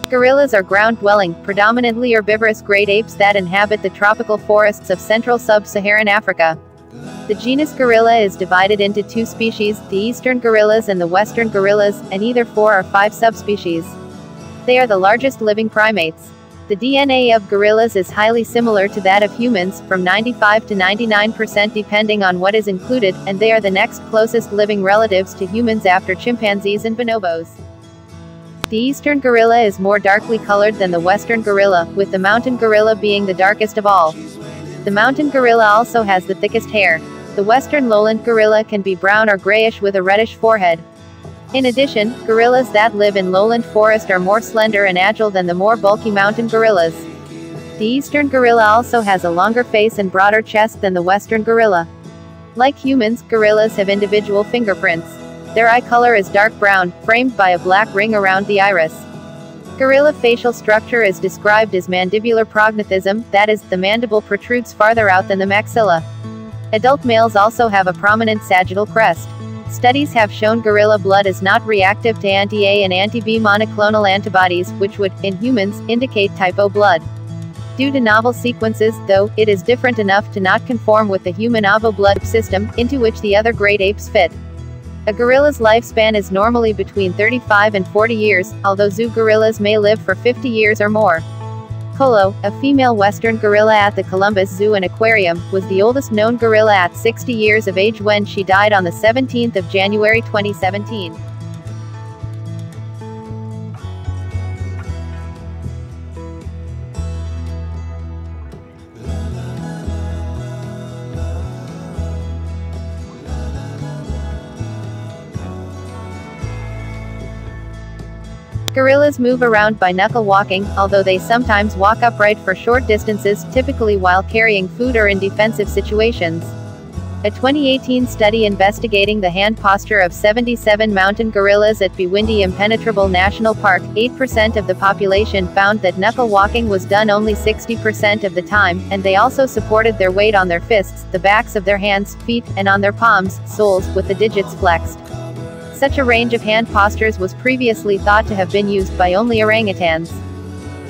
Gorillas are ground-dwelling, predominantly herbivorous great apes that inhabit the tropical forests of central sub-Saharan Africa. The genus gorilla is divided into two species, the eastern gorillas and the western gorillas, and either 4 or 5 subspecies. They are the largest living primates. The DNA of gorillas is highly similar to that of humans, from 95 to 99% depending on what is included, and they are the next closest living relatives to humans after chimpanzees and bonobos. The eastern gorilla is more darkly colored than the western gorilla, with the mountain gorilla being the darkest of all. The mountain gorilla also has the thickest hair. The western lowland gorilla can be brown or grayish with a reddish forehead. In addition, gorillas that live in lowland forest are more slender and agile than the more bulky mountain gorillas. The eastern gorilla also has a longer face and broader chest than the western gorilla. Like humans, gorillas have individual fingerprints. Their eye color is dark brown, framed by a black ring around the iris. Gorilla facial structure is described as mandibular prognathism, that is, the mandible protrudes farther out than the maxilla. Adult males also have a prominent sagittal crest. Studies have shown gorilla blood is not reactive to anti-A and anti-B monoclonal antibodies, which would, in humans, indicate type O blood. Due to novel sequences, though, it is different enough to not conform with the human AVO blood system, into which the other great apes fit. A gorilla's lifespan is normally between 35 and 40 years, although zoo gorillas may live for 50 years or more. Kolo, a female western gorilla at the Columbus Zoo and Aquarium, was the oldest known gorilla at 60 years of age when she died on the 17th of January 2017. Gorillas move around by knuckle walking, although they sometimes walk upright for short distances, typically while carrying food or in defensive situations. A 2018 study investigating the hand posture of 77 mountain gorillas at Bwindi Impenetrable National Park, 8% of the population found that knuckle walking was done only 60% of the time, and they also supported their weight on their fists, the backs of their hands, feet, and on their palms, soles, with the digits flexed. Such a range of hand postures was previously thought to have been used by only orangutans.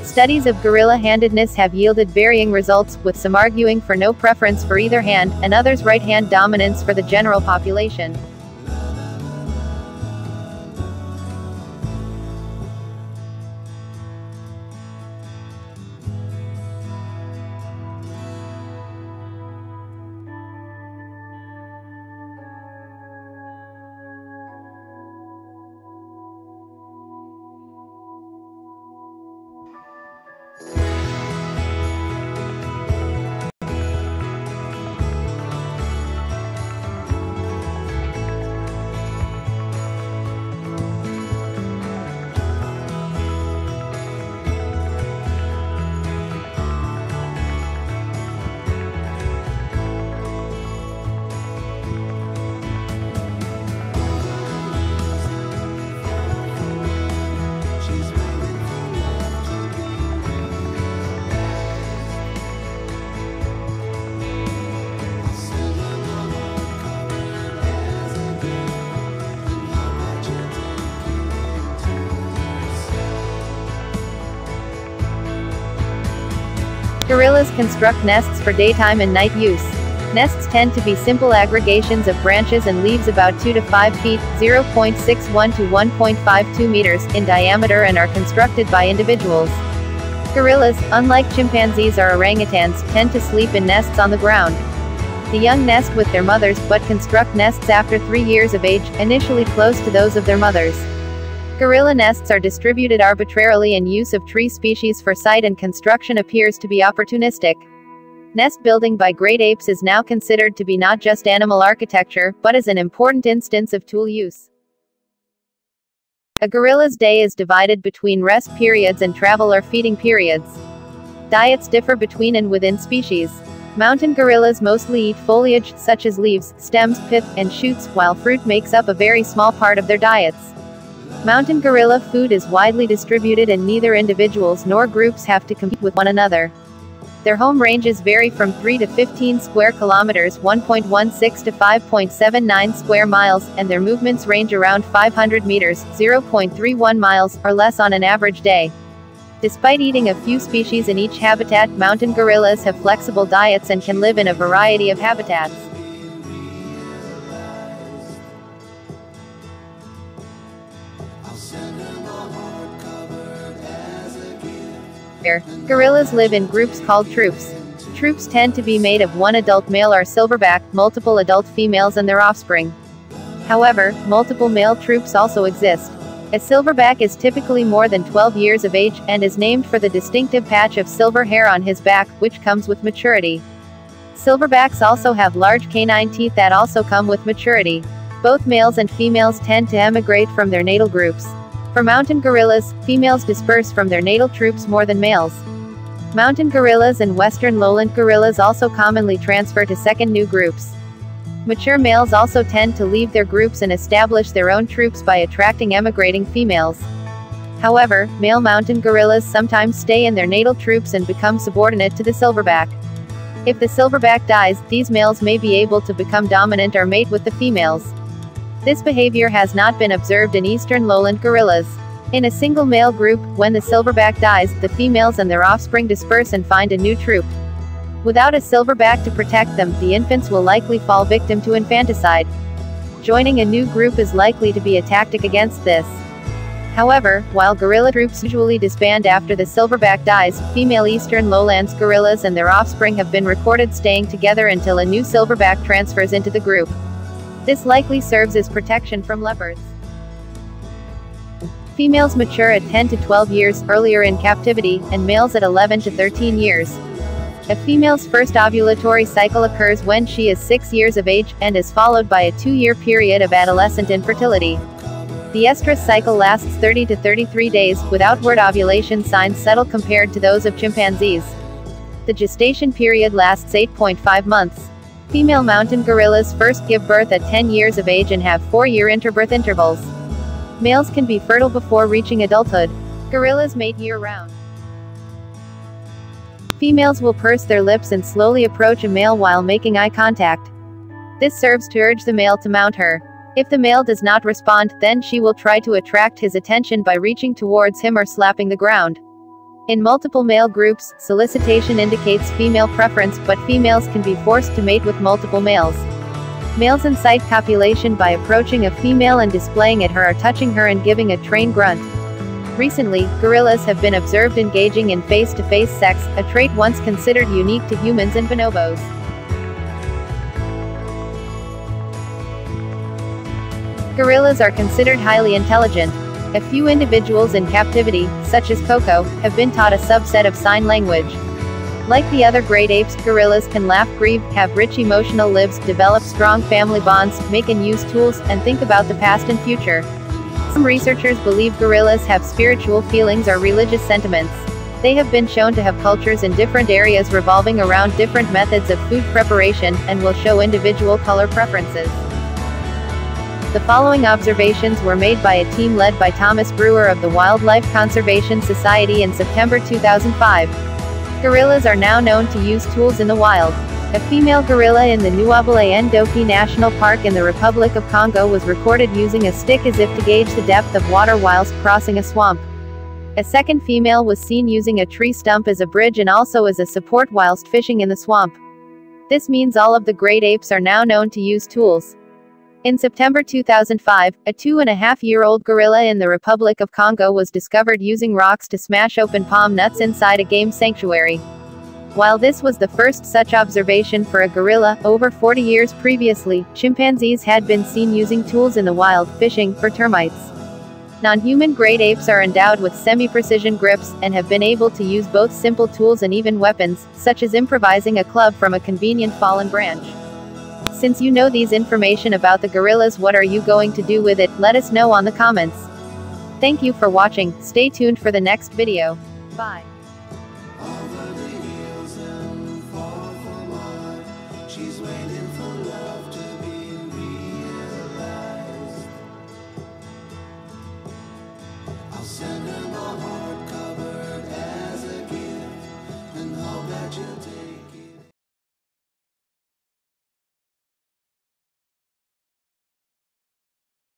Studies of gorilla-handedness have yielded varying results, with some arguing for no preference for either hand, and others right-hand dominance for the general population. Gorillas construct nests for daytime and night use. Nests tend to be simple aggregations of branches and leaves about 2 to 5 feet, 0.61 to 1.52 meters, in diameter and are constructed by individuals. Gorillas, unlike chimpanzees or orangutans, tend to sleep in nests on the ground. The young nest with their mothers, but construct nests after 3 years of age, initially close to those of their mothers. Gorilla nests are distributed arbitrarily, and use of tree species for site and construction appears to be opportunistic. Nest building by great apes is now considered to be not just animal architecture, but as an important instance of tool use. A gorilla's day is divided between rest periods and travel or feeding periods. Diets differ between and within species. Mountain gorillas mostly eat foliage, such as leaves, stems, pith, and shoots, while fruit makes up a very small part of their diets. Mountain gorilla food is widely distributed, and neither individuals nor groups have to compete with one another. Their home ranges vary from 3 to 15 square kilometers, 1.16 to 5.79 square miles, and their movements range around 500 meters, 0.31 miles, or less on an average day. Despite eating a few species in each habitat, mountain gorillas have flexible diets and can live in a variety of habitats. Gorillas live in groups called troops. Troops tend to be made of one adult male or silverback, multiple adult females and their offspring. However, multiple male troops also exist. A silverback is typically more than 12 years of age, and is named for the distinctive patch of silver hair on his back, which comes with maturity. Silverbacks also have large canine teeth that also come with maturity. Both males and females tend to emigrate from their natal groups. For mountain gorillas, females disperse from their natal troops more than males. Mountain gorillas and western lowland gorillas also commonly transfer to second new groups. Mature males also tend to leave their groups and establish their own troops by attracting emigrating females. However, male mountain gorillas sometimes stay in their natal troops and become subordinate to the silverback. If the silverback dies, these males may be able to become dominant or mate with the females. This behavior has not been observed in eastern lowland gorillas. In a single male group, when the silverback dies, the females and their offspring disperse and find a new troop. Without a silverback to protect them, the infants will likely fall victim to infanticide. Joining a new group is likely to be a tactic against this. However, while gorilla troops usually disband after the silverback dies, female eastern lowlands gorillas and their offspring have been recorded staying together until a new silverback transfers into the group. This likely serves as protection from leopards. Females mature at 10 to 12 years earlier in captivity, and males at 11 to 13 years. A female's first ovulatory cycle occurs when she is 6 years of age, and is followed by a 2-year period of adolescent infertility. The estrus cycle lasts 30 to 33 days, with outward ovulation signs subtle compared to those of chimpanzees. The gestation period lasts 8.5 months. Female mountain gorillas first give birth at 10 years of age and have 4-year interbirth intervals. Males can be fertile before reaching adulthood. Gorillas mate year-round. Females will purse their lips and slowly approach a male while making eye contact. This serves to urge the male to mount her. If the male does not respond, then she will try to attract his attention by reaching towards him or slapping the ground. In multiple male groups, solicitation indicates female preference, but females can be forced to mate with multiple males. Males incite copulation by approaching a female and displaying at her or touching her and giving a train grunt. Recently, gorillas have been observed engaging in face-to-face sex, a trait once considered unique to humans and bonobos. Gorillas are considered highly intelligent. A few individuals in captivity, such as Coco, have been taught a subset of sign language. Like the other great apes, gorillas can laugh, grieve, have rich emotional lives, develop strong family bonds, make and use tools, and think about the past and future. Some researchers believe gorillas have spiritual feelings or religious sentiments. They have been shown to have cultures in different areas revolving around different methods of food preparation, and will show individual color preferences. The following observations were made by a team led by Thomas Brewer of the Wildlife Conservation Society in September 2005. Gorillas are now known to use tools in the wild. A female gorilla in the Nuabale-Ndoki National Park in the Republic of Congo was recorded using a stick as if to gauge the depth of water whilst crossing a swamp. A second female was seen using a tree stump as a bridge and also as a support whilst fishing in the swamp. This means all of the great apes are now known to use tools. In September 2005, a 2.5-year-old gorilla in the Republic of Congo was discovered using rocks to smash open palm nuts inside a game sanctuary. While this was the first such observation for a gorilla, over 40 years previously, chimpanzees had been seen using tools in the wild, fishing for termites. Non-human great apes are endowed with semi-precision grips, and have been able to use both simple tools and even weapons, such as improvising a club from a convenient fallen branch. Since you know these information about the gorillas, what are you going to do with it? Let us know on the comments. Thank you for watching. Stay tuned for the next video. Bye. Send her